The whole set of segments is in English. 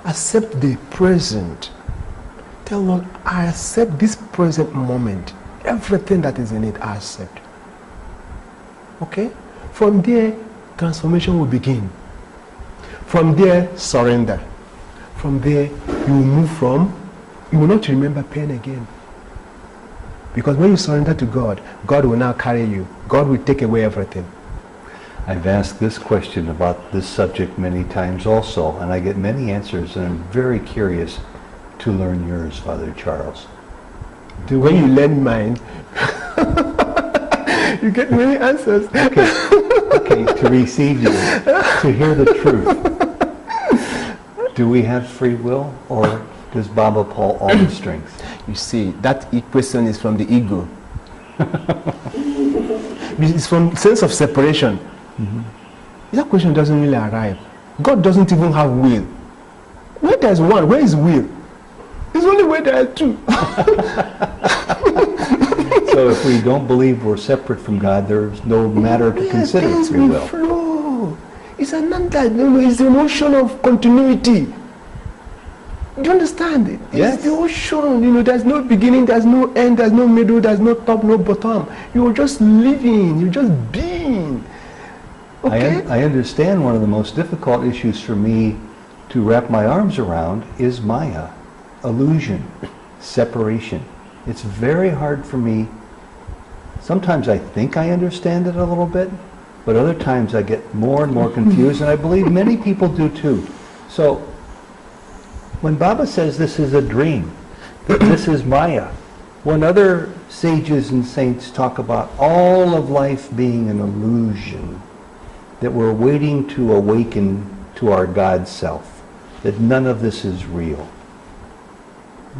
Accept the present. Tell Lord, I accept this present moment. Everything that is in it, I accept. Okay? From there, transformation will begin. From there, surrender. From there, you will move from, you will not remember pain again. Because when you surrender to God, God will now carry you. God will take away everything. I've asked this question about this subject many times also, and I get many answers, and I'm very curious to learn yours, Father Charles. When you learn mine, you get many answers. Okay, to receive you, to hear the truth. Do we have free will, or does Baba pull all the strings? You see, that question is from the ego. It's from sense of separation. That question doesn't really arrive. God doesn't even have will. Where there's one, where is will? It's only where there are two. So if we don't believe we're separate from God, there's no matter to consider free will. Flow. It's an it's the emotion of continuity. Do you understand it? Yes. It's the ocean. There's no beginning, there's no end, there's no middle, there's no top, no bottom. You're just living, you're just being. Okay? I understand one of the most difficult issues for me to wrap my arms around is Maya, illusion, separation. It's very hard for me. Sometimes I think I understand it a little bit, but other times I get more and more confused, and I believe many people do too. So, when Baba says this is a dream, that this is Maya, when other sages and saints talk about all of life being an illusion, that we're waiting to awaken to our God self, that none of this is real,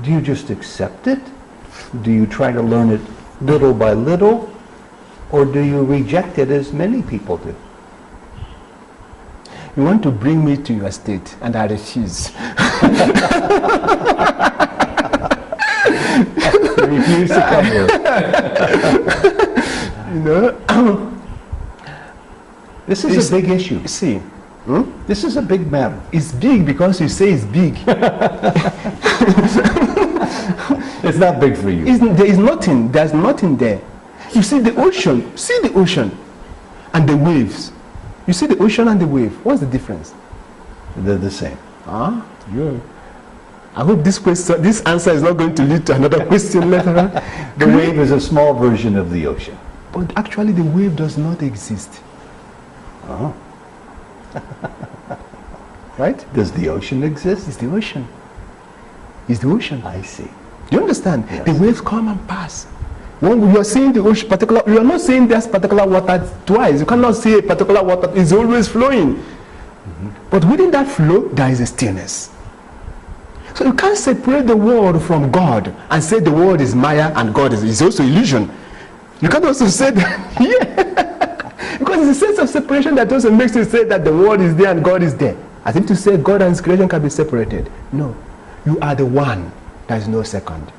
do you just accept it? Do you try to learn it little by little? Or do you reject it as many people do? You want to bring me to your state, and I refuse. You refuse to come here. This is a big issue. See, this is a big matter. It's big because you say it's big. It's not big for you. There is nothing. There's nothing there. You see the ocean. See the ocean and the waves. You see the ocean and the wave. What's the difference? They're the same. Yeah. I hope this answer is not going to lead to another question later on. The wave is a small version of the ocean. But actually the wave does not exist. Right? Does the ocean exist? It's the ocean. It's the ocean. I see. Do you understand? Yes. The waves come and pass. When you are seeing the ocean, you are not seeing this particular water twice. You cannot see a particular water. It's always flowing. But within that flow, there is a stillness. So you can't separate the world from God and say the world is Maya and God is also illusion. You can't also say that. Yeah. Because it's a sense of separation that also makes you say that the world is there and God is there. As if to say God and creation can be separated. No. You are the one. There is no second.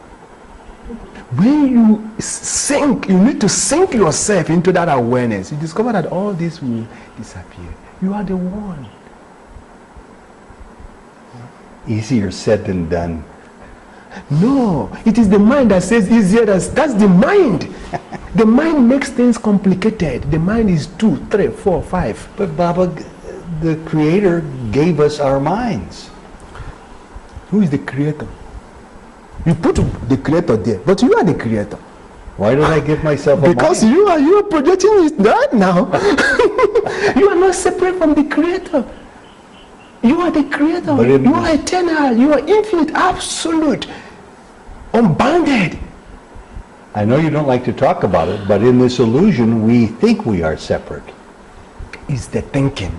When you sink, you need to sink yourself into that awareness. You discover that all this will disappear. You are the one. Easier said than done. No, it is the mind that says easier. That's the mind. The mind makes things complicated. The mind is 2, 3, 4, 5. But Baba, the Creator gave us our minds. Who is the Creator? You put the Creator there, but you are the Creator. Why did I give myself a mind? Because you are projecting it right now. You are not separate from the Creator. You are the Creator. You are eternal. You are infinite, absolute, unbounded. I know you don't like to talk about it, but in this illusion, we think we are separate. It's the thinking.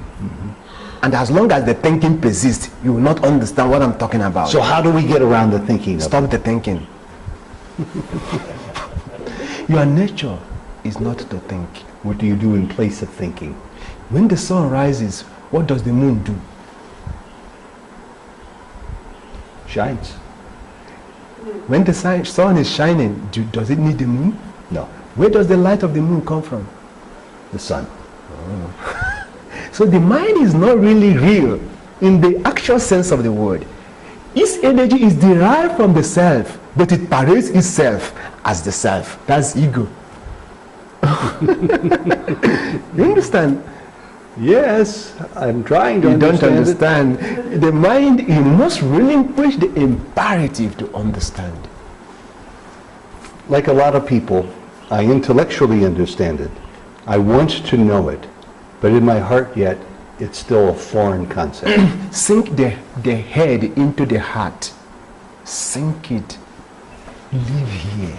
And as long as the thinking persists, you will not understand what I'm talking about. So how do we get around the thinking? Stop the thinking. Your nature is not to think. What do you do in place of thinking? When the sun rises, what does the moon do? Shines. When the sun is shining, does it need the moon? No. Where does the light of the moon come from? The sun. So the mind is not really real in the actual sense of the word. Its energy is derived from the self, but it parades itself as the self. That's ego. You understand? Yes, I'm trying to You don't understand it. understand. The mind, you must relinquish the imperative to understand. Like a lot of people, I intellectually understand it. I want to know it. But in my heart yet, it's still a foreign concept. Sink the head into the heart. Sink it. Live here.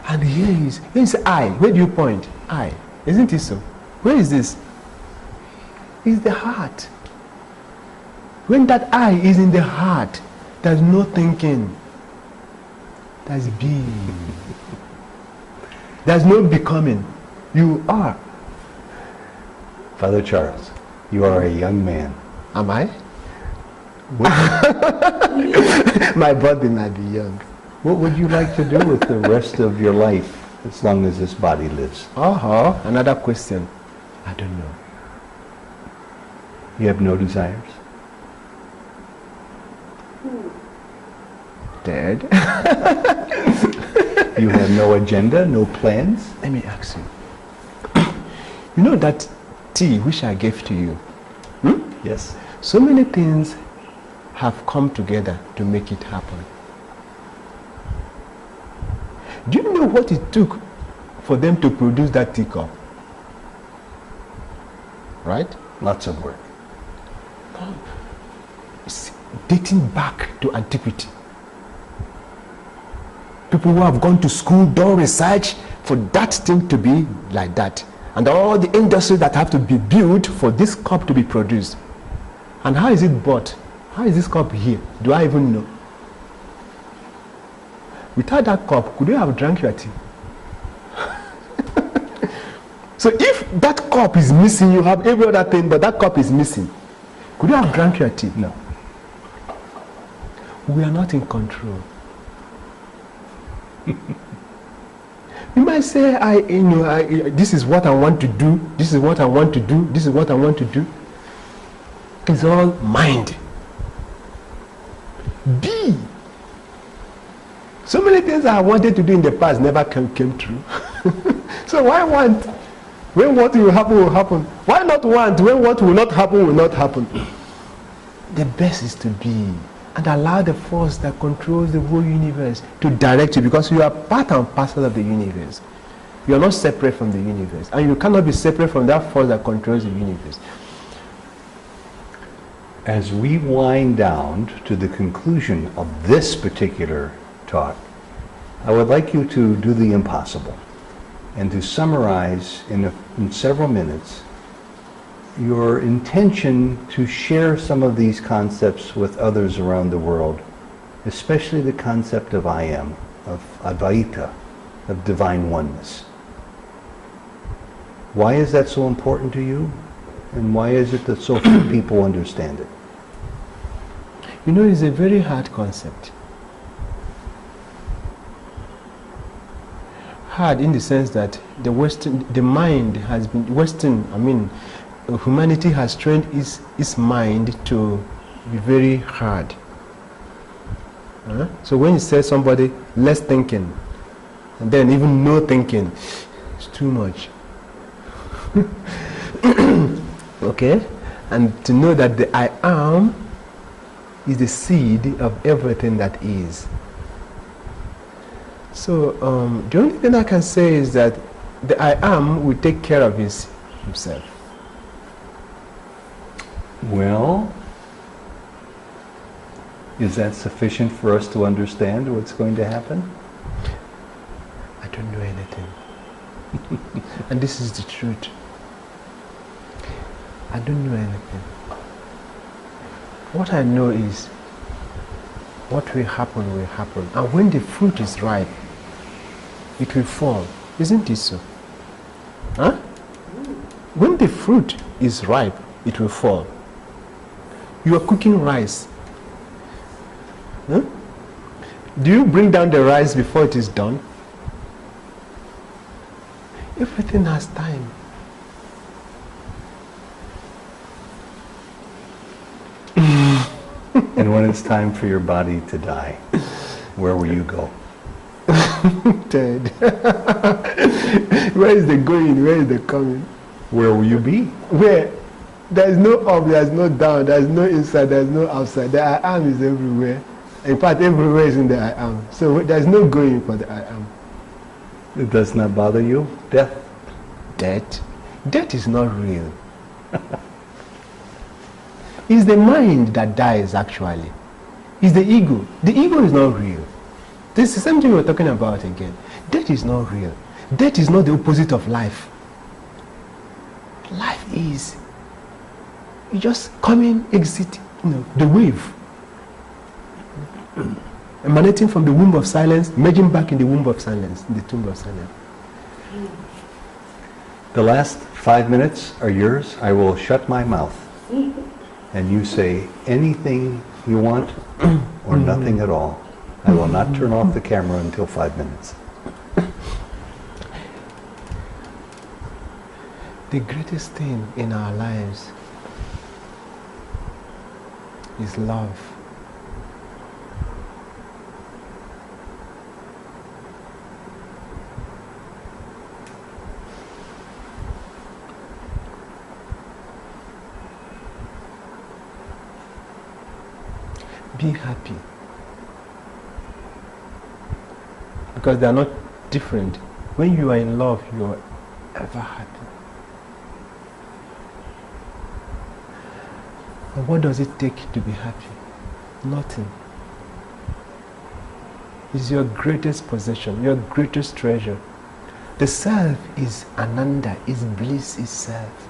And here is I. Where do you point? I. Isn't it so? Where is this? It's the heart. When that I is in the heart, there's no thinking. There's being. There's no becoming. You are. Father Charles, you are a young man. Am I? My body might be young. What would you like to do with the rest of your life as long as this body lives? Another question. I don't know. You have no desires? Dead. You have no agenda, no plans? Let me ask you. You know that tea which I gave to you? Yes. So many things have come together to make it happen. Do you know what it took for them to produce that teacup? Right? Lots of work. It's dating back to antiquity. People who have gone to school, done research for that thing to be like that. And all the industries that have to be built for this cup to be produced. And how is it bought? How is this cup here? Do I even know? Without that cup, could you have drank your tea? So if that cup is missing, you have every other thing, but that cup is missing. Could you have drank your tea? No. We are not in control. You might say, this is what I want to do, this is what I want to do, this is what I want to do. It's all mind. Be. So many things I wanted to do in the past never came true. So why want? When what will happen will happen. Why not want when what will not happen will not happen? The best is to be. And allow the force that controls the whole universe to direct you, because you are part and parcel of the universe. You are not separate from the universe. And you cannot be separate from that force that controls the universe. As we wind down to the conclusion of this particular talk, I would like you to do the impossible and to summarize in several minutes your intention to share some of these concepts with others around the world, especially the concept of I am, of Advaita, of divine oneness. Why is that so important to you? And why is it that so few people understand it? You know, it's a very hard concept. Hard in the sense that the mind has been, humanity has trained its mind to be very hard. So when you say somebody, less thinking, and then even no thinking, it's too much. Okay? And to know that the I am is the seed of everything that is. So the only thing I can say is that the I am will take care of himself. Well, is that sufficient for us to understand what's going to happen? I don't know anything. And this is the truth. I don't know anything. What I know is what will happen will happen. And when the fruit is ripe, it will fall. Isn't it so? Huh? When the fruit is ripe, it will fall. You are cooking rice. Huh? Do you bring down the rice before it is done? Everything has time. And when it's time for your body to die, where will you go? Dead. Where is the going? Where is the coming? Where will you be? Where? There is no up, there is no down, there is no inside, there is no outside. The I am is everywhere. In fact, everywhere is in the I am. So there is no going for the I am. It does not bother you? Death? Death? Death is not real. It's the mind that dies, actually. It's the ego. The ego is not real. This is the same thing we're talking about again. Death is not real. Death is not the opposite of life. Life is you just coming, exit, the wave. Emanating from the womb of silence, merging back in the womb of silence, in the tomb of silence. The last 5 minutes are yours. I will shut my mouth. And you say anything you want or nothing at all. I will not turn off the camera until 5 minutes. The greatest thing in our lives is love. Be happy. Because they are not different. When you are in love, you are ever happy. And what does it take to be happy? Nothing. It's your greatest possession, your greatest treasure. The self is Ananda, is bliss itself.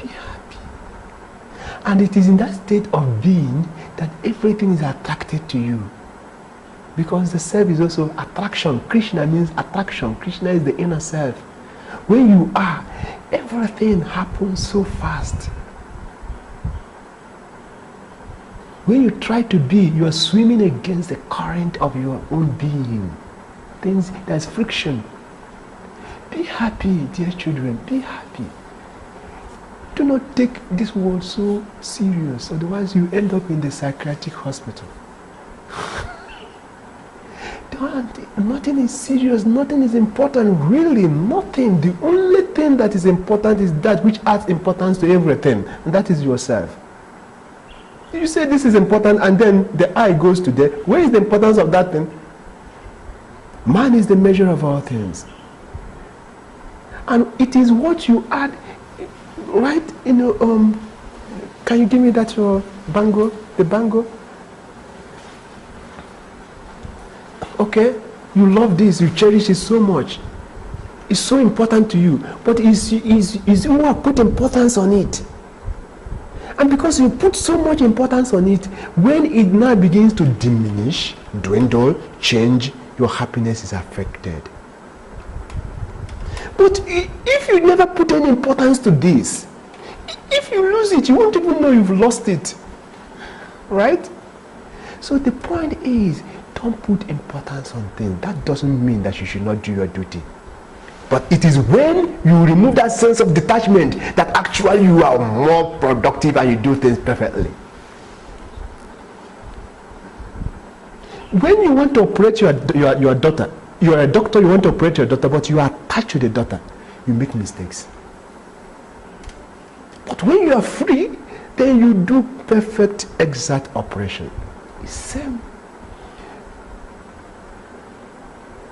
Be happy. And it is in that state of being that everything is attracted to you. Because the self is also attraction. Krishna means attraction. Krishna is the inner self. When you are, everything happens so fast. When you try to be, you are swimming against the current of your own being. There's friction. Be happy, dear children, be happy. Do not take this world so serious, otherwise you end up in the psychiatric hospital. Nothing is serious, nothing is important, really nothing. The only thing that is important is that which adds importance to everything, and that is yourself. You say this is important and then the eye goes to there. Where is the importance of that thing? Man is the measure of all things. And it is what you add, right? Can you give me that your bango? The bango? Okay, you love this, you cherish it so much. It's so important to you. But is you have put importance on it. And because you put so much importance on it, when it now begins to diminish, dwindle, change, your happiness is affected. But if you never put any importance to this, if you lose it, you won't even know you've lost it. Right? So the point is, don't put importance on things. That doesn't mean that you should not do your duty. But it is when you remove that sense of detachment that actually you are more productive and you do things perfectly. When you want to operate your daughter, you are a doctor, you want to operate your daughter, but you are attached to the daughter, you make mistakes. But when you are free, then you do perfect, exact operation. It's same.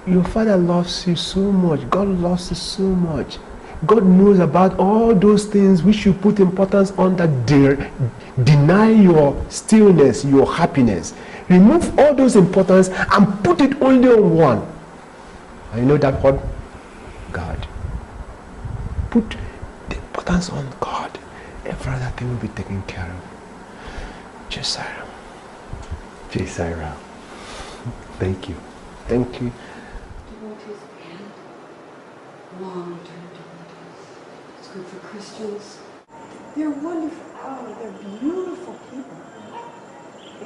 Your father loves you so much. God loves you so much. God knows about all those things which you put importance on that deny your stillness, your happiness. Remove all those importance and put it only on one. And you know that what? God. Put the importance on God. Every other thing will be taken care of. Jai Sai Ram. Jai Sai Ram. Thank you. Thank you. Long-term devotees. It's good for Christians. They're wonderful. Oh, they're beautiful people.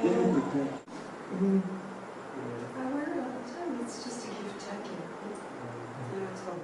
And I wear it all the time. It's just a gift I give. And it's all